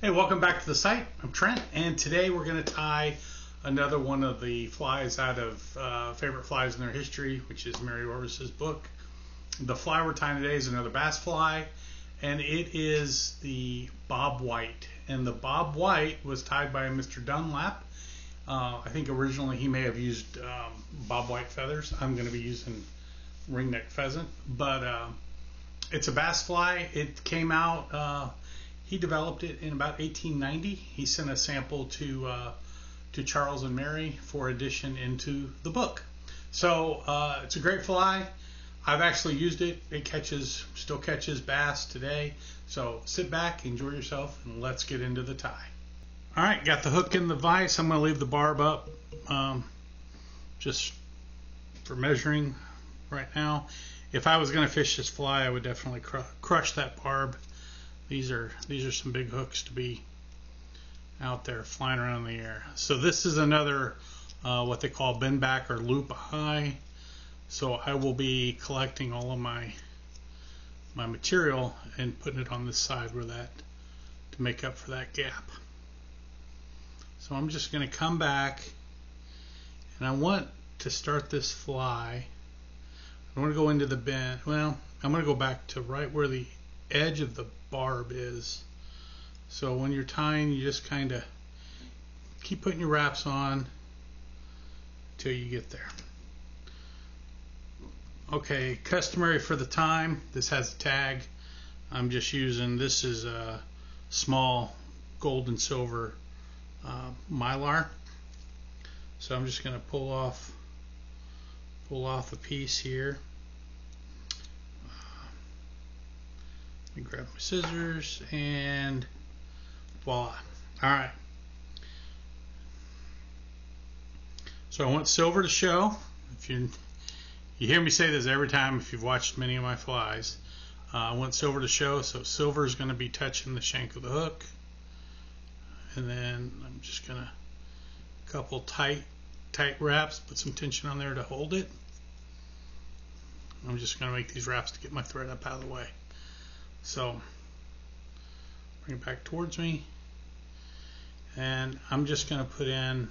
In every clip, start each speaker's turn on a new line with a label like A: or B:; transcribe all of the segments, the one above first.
A: Hey, welcome back to the site. I'm Trent, and today we're going to tie another one of the flies out of Favorite Flies in Their History, which is Mary Orvis's book. The fly we're tying today is another bass fly, and it is the Bob White. And the Bob White was tied by Mr. Dunlap. I think originally he may have used Bob White feathers. I'm going to be using ringneck pheasant, but it's a bass fly. It came out. He developed it in about 1890. He sent a sample to Charles and Mary for addition into the book. So it's a great fly. I've actually used it. It still catches bass today. So sit back, enjoy yourself, and let's get into the tie. All right, got the hook in the vise. I'm going to leave the barb up just for measuring right now. If I was going to fish this fly, I would definitely crush that barb. These are some big hooks to be out there flying around in the air. So this is another what they call bend back or loop eye. So I will be collecting all of my material and putting it on this side where that to make up for that gap. So I'm just going to come back, and I want to start this fly. I want to go into the bend. Well, I'm going to go back to right where the edge of the barb is. So when you're tying, you just kind of keep putting your wraps on till you get there. Okay, customary for the time, this has a tag. I'm just using, this is a small gold and silver mylar. So I'm just going to pull off a piece here. Let me grab my scissors and voila. Alright. So I want silver to show. If you hear me say this every time if you've watched many of my flies. I want silver to show, so silver is going to be touching the shank of the hook. And then I'm just going to couple tight wraps, put some tension on there to hold it. I'm just going to make these wraps to get my thread up out of the way. So bring it back towards me, and I'm just going to put in,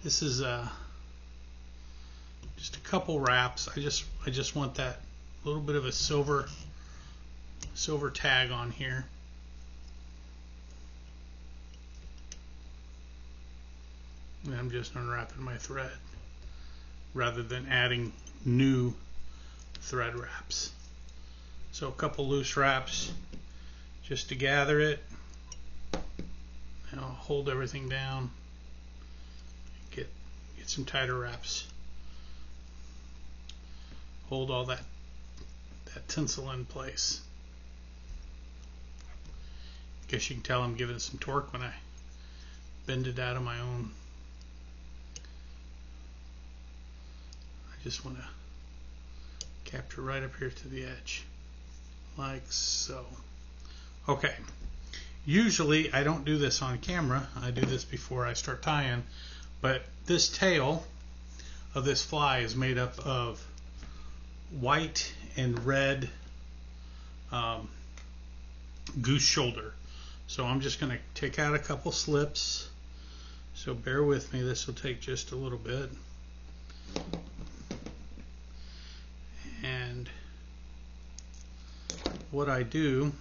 A: this is just a couple wraps. I just want that little bit of a silver tag on here. And I'm just unwrapping my thread rather than adding new thread wraps. So a couple loose wraps just to gather it. And I'll hold everything down. Get some tighter wraps. Hold all that tinsel in place. Guess you can tell I'm giving it some torque when I bend it out of my own. I just want to capture right up here to the edge. Like so. Okay. Usually I don't do this on camera. I do this before I start tying. But this tail of this fly is made up of white and red goose shoulder. So I'm just going to take out a couple slips. So bear with me. This will take just a little bit. And what I do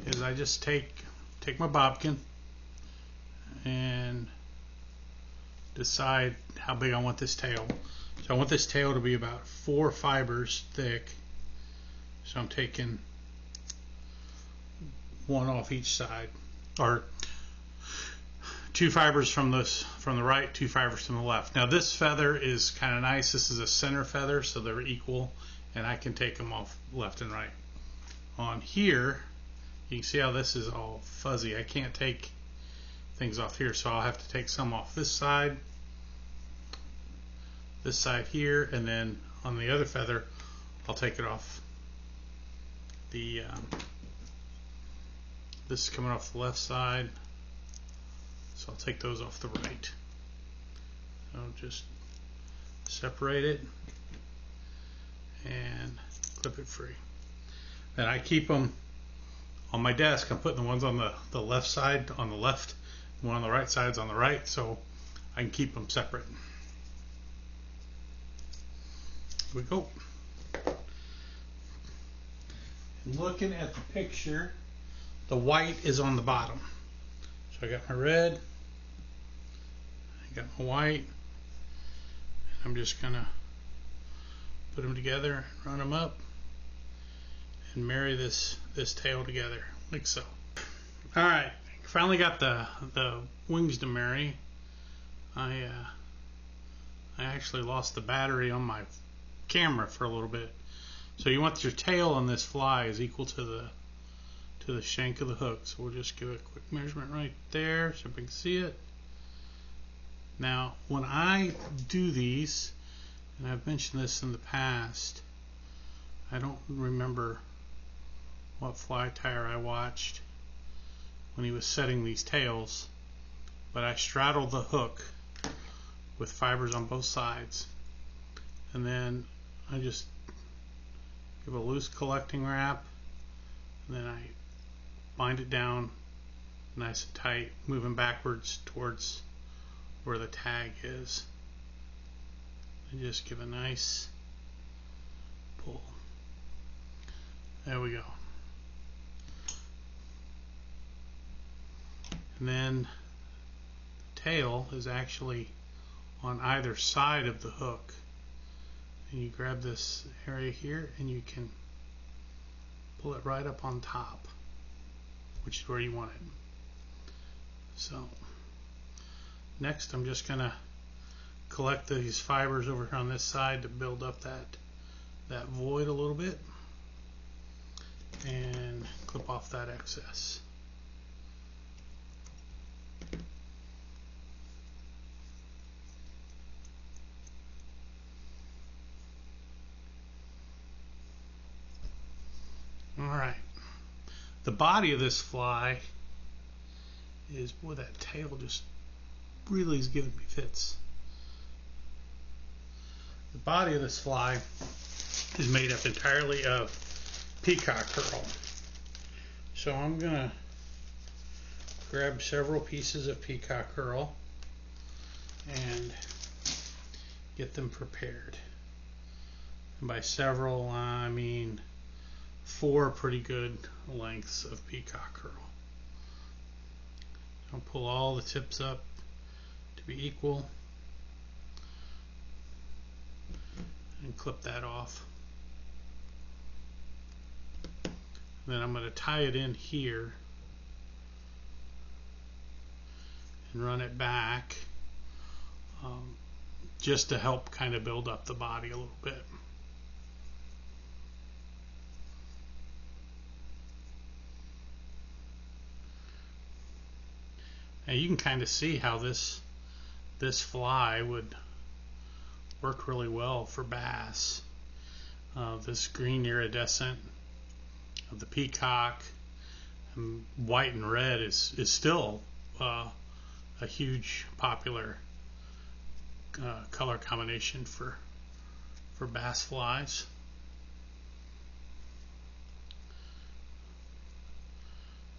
A: is I just take my bobbin and decide how big I want this tail. So I want this tail to be about 4 fibers thick. So I'm taking one off each side, or 2 fibers from the right, 2 fibers from the left. Now this feather is kind of nice. This is a center feather, so they're equal, and I can take them off left and right. On here, you can see how this is all fuzzy. I can't take things off here, so I'll have to take some off this side here, and then on the other feather, I'll take it off the this is coming off the left side, so I'll take those off the right. So just separate it and clip it free. And I keep them on my desk, I'm putting the ones on the left side on the left, the one on the right side's on the right, so I can keep them separate. Here we go. And looking at the picture, the white is on the bottom. So I got my red, I got my white. I'm just gonna put them together, run them up, and marry this tail together like so. All right, finally got the wings to marry. I actually lost the battery on my camera for a little bit. So you want your tail on this fly is equal to the shank of the hook. So we'll just give it a quick measurement right there so we can see it. Now, when I do these, and I've mentioned this in the past, I don't remember what fly tyer I watched when he was setting these tails, but I straddle the hook with fibers on both sides, and then I just give a loose collecting wrap, and then I bind it down nice and tight, moving backwards towards where the tag is, and just give a nice pull. There we go. And then the tail is actually on either side of the hook, and you grab this area here and you can pull it right up on top, which is where you want it. So next I'm just gonna collect these fibers over here on this side to build up that void a little bit and clip off that excess. Alright, the body of this fly is, boy, that tail just really is giving me fits. The body of this fly is made up entirely of peacock curl. So I'm going to grab several pieces of peacock curl and get them prepared. And by several, I mean 4 pretty good lengths of peacock curl. I'll pull all the tips up to be equal and clip that off. Then I'm going to tie it in here and run it back just to help kind of build up the body a little bit. Now you can kind of see how this fly would work really well for bass. This green iridescent of the peacock, and white and red is still a huge popular color combination for bass flies.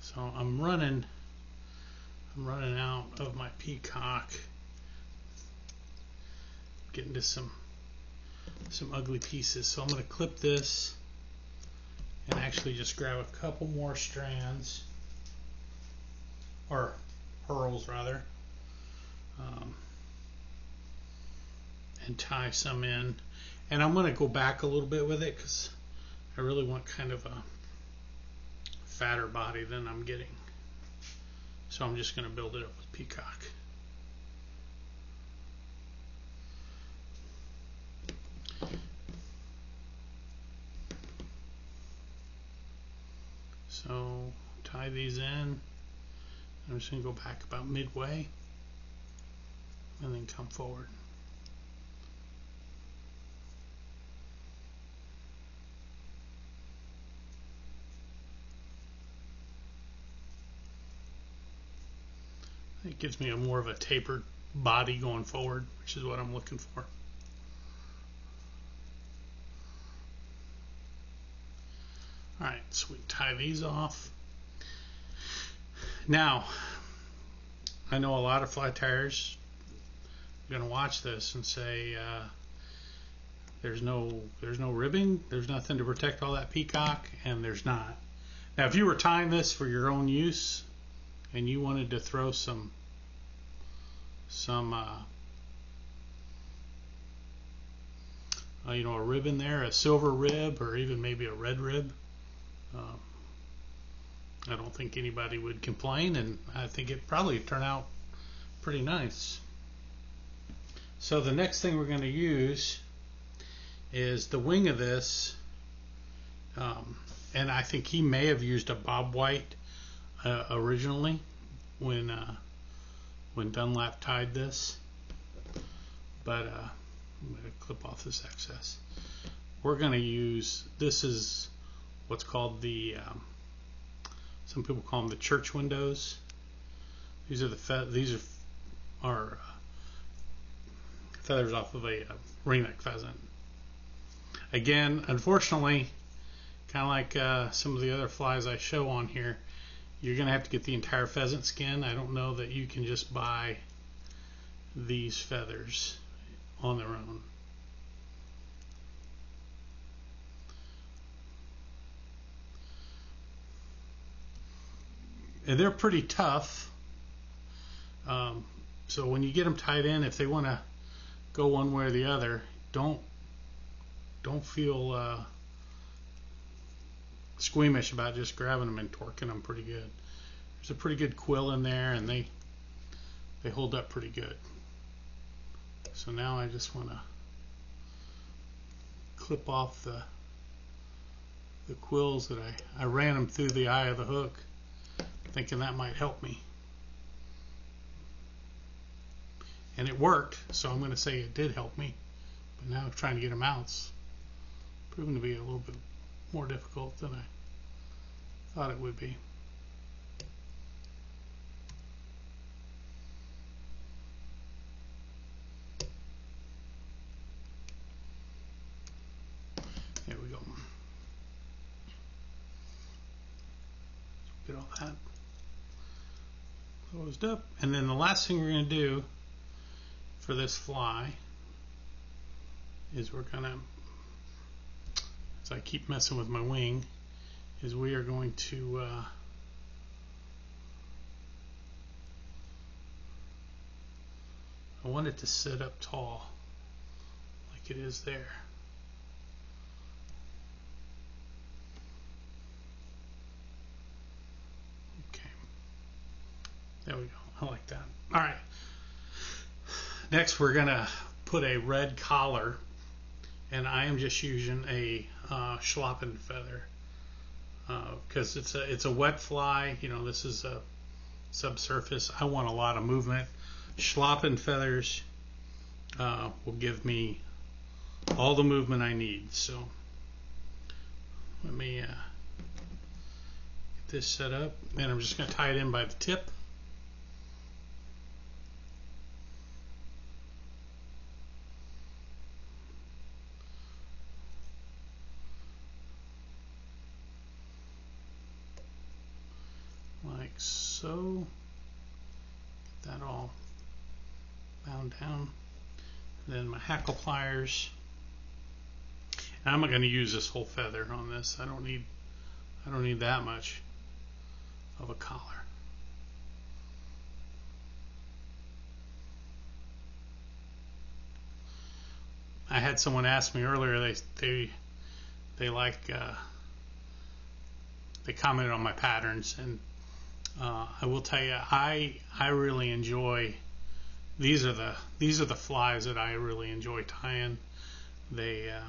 A: So I'm running out of my peacock, getting to some ugly pieces. So I'm going to clip this and actually just grab a couple more strands, or pearls rather, and tie some in. And I'm going to go back a little bit with it because I really want kind of a fatter body than I'm getting. So I'm just going to build it up with peacock. So tie these in. I'm just going to go back about midway and then come forward. It gives me a more of a tapered body going forward, which is what I'm looking for. Alright, so we tie these off. Now, I know a lot of fly tiers are going to watch this and say there's no ribbing, there's nothing to protect all that peacock, and there's not. Now, if you were tying this for your own use and you wanted to throw some you know, a rib in there, a silver rib, or even maybe a red rib, I don't think anybody would complain, and I think it probably turned out pretty nice. So the next thing we're going to use is the wing of this, and I think he may have used a bob white originally when Dunlap tied this, but I'm going to clip off this excess. We're going to use, this is what's called the some people call them the church windows. These are feathers off of a ringneck pheasant. Again, unfortunately, kind of like some of the other flies I show on here, you're going to have to get the entire pheasant skin. I don't know that you can just buy these feathers on their own. And they're pretty tough. So when you get them tied in, if they want to go one way or the other, don't feel squeamish about just grabbing them and torquing them pretty good. There's a pretty good quill in there, and they hold up pretty good. So now I just want to clip off the quills that I ran them through the eye of the hook, thinking that might help me. And it worked, so I'm going to say it did help me. But now trying to get them out is proving to be a little bit more difficult than I thought it would be. There we go. Get all that closed up. And then the last thing we're going to do for this fly is we're going to, as I keep messing with my wing, is we are going to I want it to sit up tall like it is there. Okay, there we go. I like that. All right, next we're gonna put a red collar, and I am just using a schlappen feather because it's a wet fly. You know, this is a subsurface. I want a lot of movement. Schlappen feathers will give me all the movement I need. So let me get this set up, and I'm just going to tie it in by the tip. Like so. Get that all bound down. And then my hackle pliers. And I'm not going to use this whole feather on this. I don't need that much of a collar. I had someone ask me earlier. They like they commented on my patterns, and I will tell you, I really enjoy. These are the flies that I really enjoy tying. They're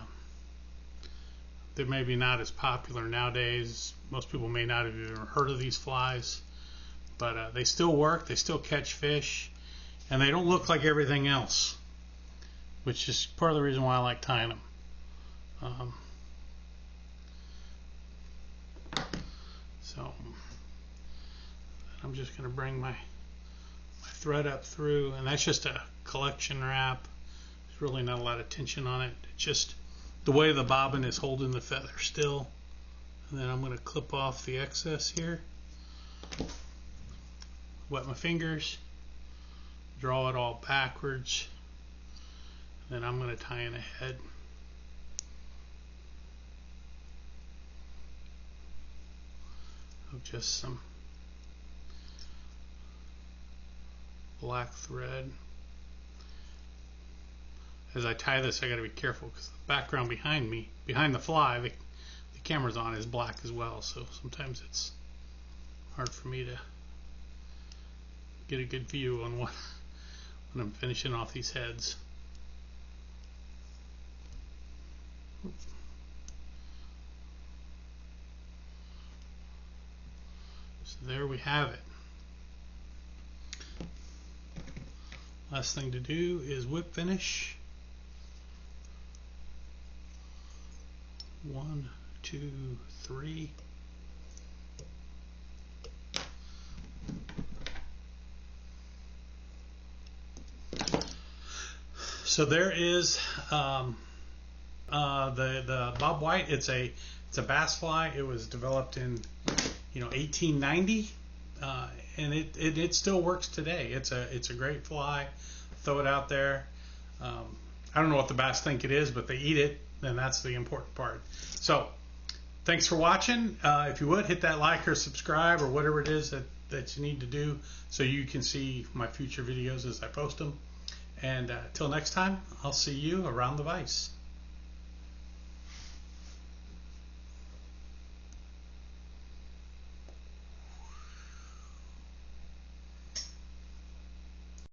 A: maybe not as popular nowadays. Most people may not have even heard of these flies, but they still work. They still catch fish, and they don't look like everything else, which is part of the reason why I like tying them. So I'm just going to bring my thread up through, and that's just a collection wrap. There's really not a lot of tension on it. It's just the way the bobbin is holding the feather still. And then I'm going to clip off the excess here. wet my fingers, draw it all backwards, then I'm going to tie in a head. Of just some black thread. As I tie this, I got to be careful because the background behind me, behind the fly, the camera's on, is black as well. So sometimes it's hard for me to get a good view on what when I'm finishing off these heads. So there we have it. Last thing to do is whip finish. 1, 2, 3. So there is the Bob White. It's a bass fly. It was developed in 1890, and it still works today. It's a great fly. Throw it out there. I don't know what the bass think it is, but they eat it, and that's the important part. So thanks for watching. If you would, hit that like or subscribe or whatever it is that you need to do so you can see my future videos as I post them. And till next time, I'll see you around the vise.